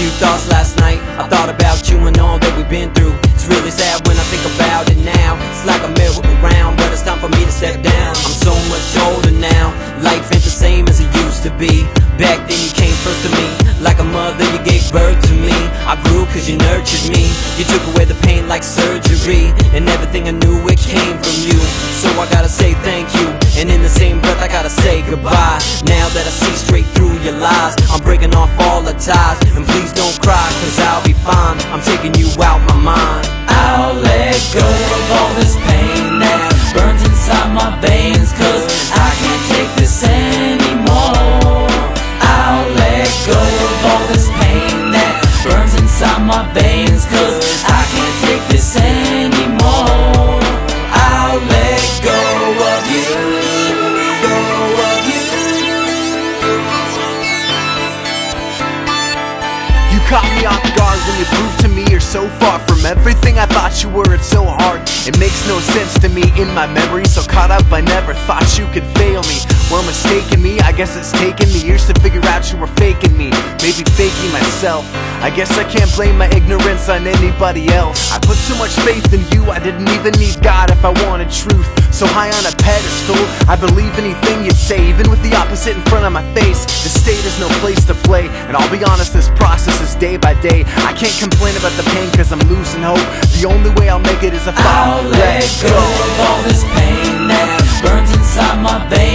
few thoughts last night. I thought about you and all that we've been through. It's really sad when I think about it now. It's like a merry-go-round, but it's time for me to step down. I'm so much older now. Life ain't the same as it used to be. Back then you came first to me. Like a mother you gave birth to me. I grew cause you nurtured me. You took away the pain like surgery. And everything I knew, it came from you. So I gotta say thank you. And in the same breath I gotta say goodbye. Now that I see straight through your lies, I'm breaking off all the ties. And please don't cry cause I'll be fine. I'm taking you out my mind. I'll let go of all this pain that burns inside my veins, cause I can't take this anymore. I'll let go of all this pain that burns inside my veins, cause I can't take this anymore. I'll let go of you, go of you. You caught me off guard when you proved to me you're so far from everything I thought you were. It's so hard, it makes no sense to me in my memory. So caught up, I never thought you could fail me. Well, mistaken me, I guess it's taken me years to figure out you were faking me. Maybe faking myself. I guess I can't blame my ignorance on anybody else. I put so much faith in you, I didn't even need God if I wanted truth. So high on a pedestal, I believe anything you'd say, even with the opposite in front of my face. The state is no place to play, and I'll be honest, this process is day by day. I can't complain about the pain cause I'm losing hope. The only way I'll make it is if I'll let go of all this pain that burns inside my veins.